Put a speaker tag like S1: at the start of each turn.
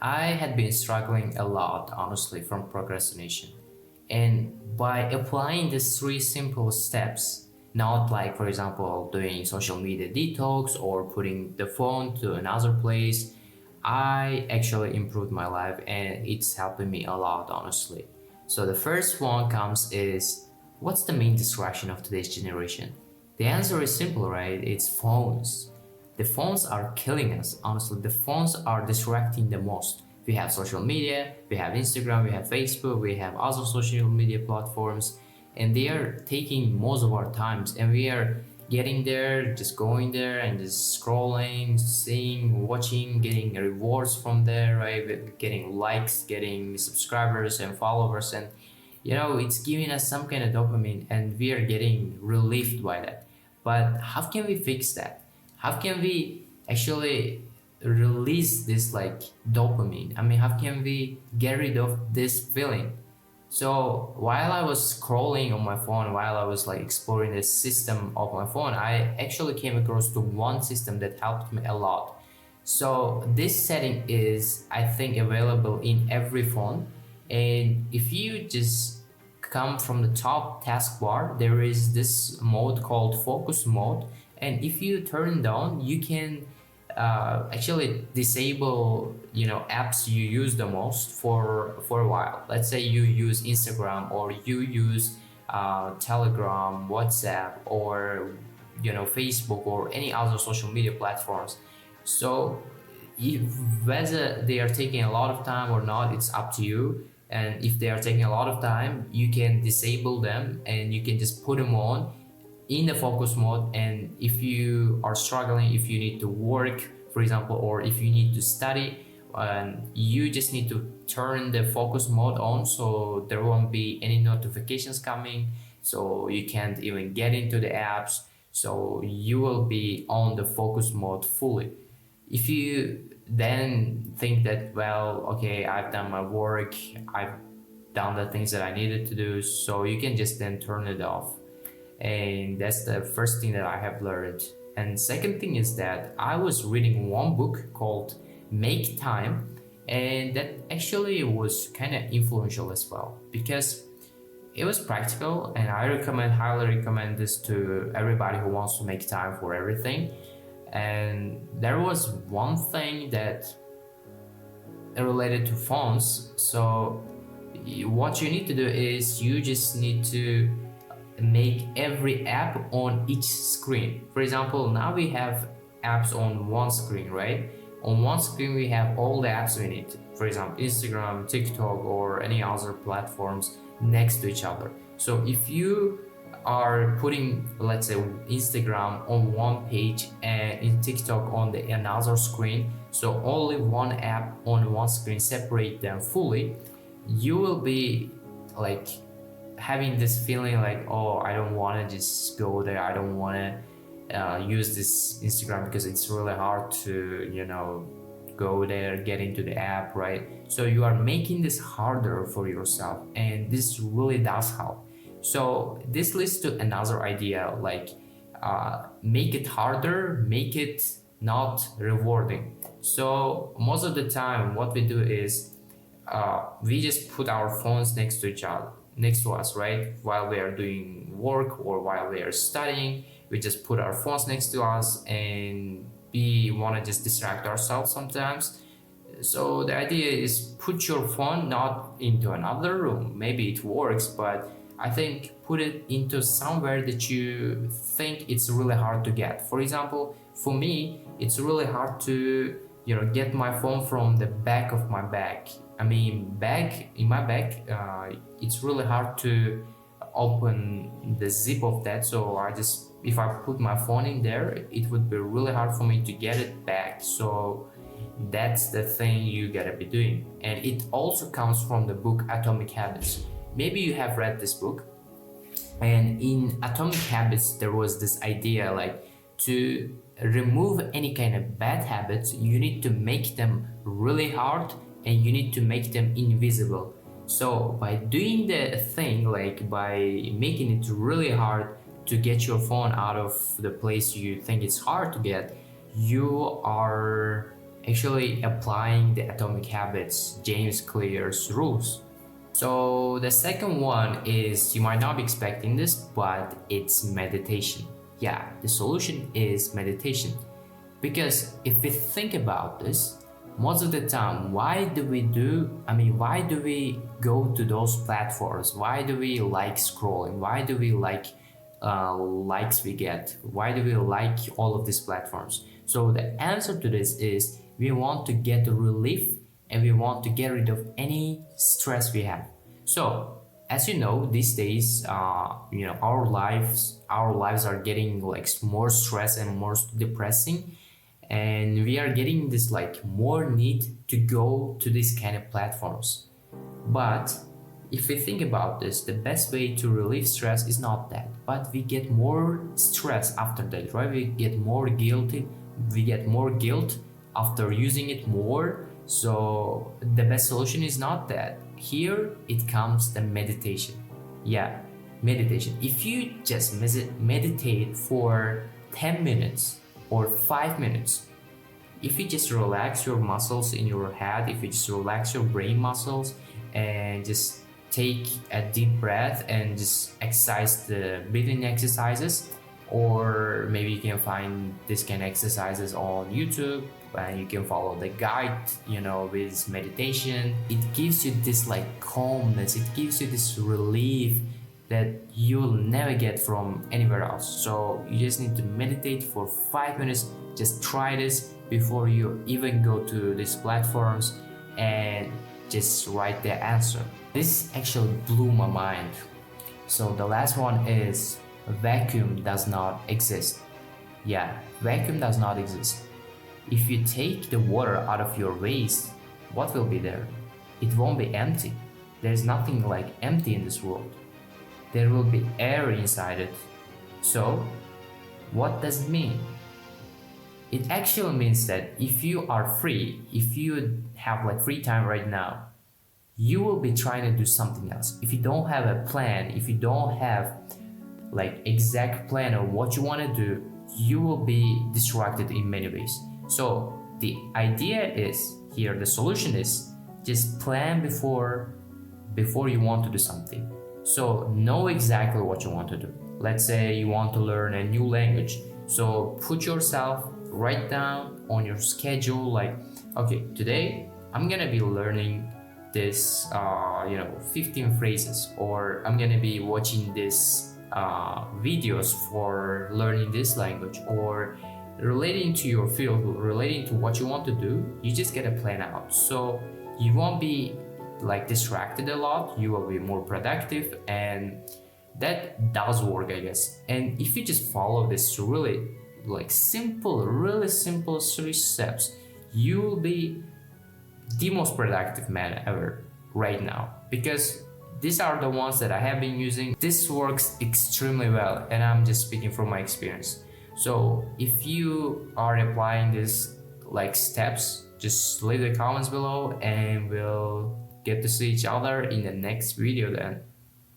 S1: I had been struggling a lot, honestly, from procrastination. And by applying these three simple steps, not like, for example, doing social media detox or putting the phone to another place, I actually improved my life and it's helping me a lot, honestly. So the first one comes is, what's the main distraction of today's generation? The answer is simple, right? It's phones. The phones are killing us, honestly. The phones are distracting the most. We have social media, we have Instagram, we have Facebook, we have other social media platforms, and they are taking most of our times. And we are getting there, just going there and just scrolling, seeing, watching, getting rewards from there, right? Getting likes, getting subscribers and followers, and it's giving us some kind of dopamine, and we are getting relieved by that. But how can we fix that? How can we actually release this like dopamine? I mean, how can we get rid of this feeling? So while I was scrolling on my phone, while I was like exploring the system of my phone, I actually came across to one system that helped me a lot. So this setting is, I think, available in every phone. And if you just come from the top taskbar, there is this mode called focus mode. And if you turn down, you can actually disable apps you use the most for a while. Let's say you use Instagram, or you use Telegram, WhatsApp, or Facebook, or any other social media platforms. So if, whether they are taking a lot of time or not, it's up to you. And if they are taking a lot of time, you can disable them and you can just put them on in the focus mode. And if you are struggling, if you need to work, for example, or if you need to study, you just need to turn the focus mode on, so there won't be any notifications coming, so you can't even get into the apps, so you will be on the focus mode fully. If you then think that, well, okay, I've done my work, I've done the things that I needed to do, so you can just then turn it off. And that's the first thing that I have learned. And second thing is that I was reading one book called Make Time, and that actually was kind of influential as well, because it was practical, and I highly recommend this to everybody who wants to make time for everything. And there was one thing that related to phones. So what you need to do is you just need to make every app on each screen. For example, now we have apps on one screen, right? On one screen we have all the apps we need. For example, Instagram, TikTok, or any other platforms next to each other. So if you are putting, let's say, Instagram on one page and in TikTok on the another screen, so only one app on one screen, separate them fully, you will be like having this feeling like, oh, I don't want to just go there, I don't want to use this Instagram because it's really hard to go there, get into the app, right? So you are making this harder for yourself, and this really does help. So this leads to another idea, like make it harder, make it not rewarding. So most of the time what we do is we just put our phones next to each other, next to us, right? While we are doing work or while we are studying, we just put our phones next to us, and we want to just distract ourselves sometimes. So the idea is put your phone not into another room. Maybe it works, but I think put it into somewhere that you think it's really hard to get. For example, for me, it's really hard to get my phone from the back of my bag. I mean, bag in my bag, it's really hard to open the zip of that. So if I put my phone in there, it would be really hard for me to get it back. So that's the thing you gotta be doing. And it also comes from the book Atomic Habits. Maybe you have read this book. And in Atomic Habits, there was this idea like, to remove any kind of bad habits, you need to make them really hard, and you need to make them invisible. So by doing the thing, like by making it really hard to get your phone out of the place you think it's hard to get, you are actually applying the atomic habits, James Clear's rules. So the second one is, you might not be expecting this, but it's meditation. Yeah, the solution is meditation. Because if we think about this, most of the time, why do we go to those platforms? Why do we like scrolling? Why do we like likes we get? Why do we like all of these platforms? So the answer to this is, we want to get relief and we want to get rid of any stress we have. So as you know, these days, our lives are getting like more stress and more depressing, and we are getting this like more need to go to these kind of platforms. But if we think about this, the best way to relieve stress is not that, but we get more stress after that, right? We get more guilty, we get more guilt after using it more. So the best solution is not that. Here it comes the meditation. Yeah, meditation. If you just meditate for 10 minutes or 5 minutes, if you just relax your muscles in your head, if you just relax your brain muscles and just take a deep breath and just exercise the breathing exercises, or maybe you can find this kind of exercises on YouTube and you can follow the guide, with meditation. It gives you this like calmness, it gives you this relief that you'll never get from anywhere else. So you just need to meditate for 5 minutes. Just try this before you even go to these platforms and just write the answer. This actually blew my mind. So the last one is, vacuum does not exist. Yeah, vacuum does not exist. If you take the water out of your vase, what will be there? It won't be empty. There's nothing like empty in this world. There will be air inside it. So, what does it mean? It actually means that if you are free, if you have like free time right now, you will be trying to do something else. If you don't have a plan, if you don't have like exact plan of what you want to do, you will be distracted in many ways. So the idea is here, the solution is, just plan before you want to do something. So know exactly what you want to do. Let's say you want to learn a new language. So put yourself right down on your schedule, like, okay, today I'm gonna be learning this 15 phrases, or I'm gonna be watching this videos for learning this language, or relating to your field, relating to what you want to do. You just get a plan out, so you won't be like distracted a lot. You will be more productive, and that does work, I guess. And if you just follow this really simple 3 steps, you will be the most productive man ever right now, because these are the ones that I have been using. This works extremely well, and I'm just speaking from my experience. So if you are applying these like steps, just leave the comments below and we'll get to see each other in the next video then.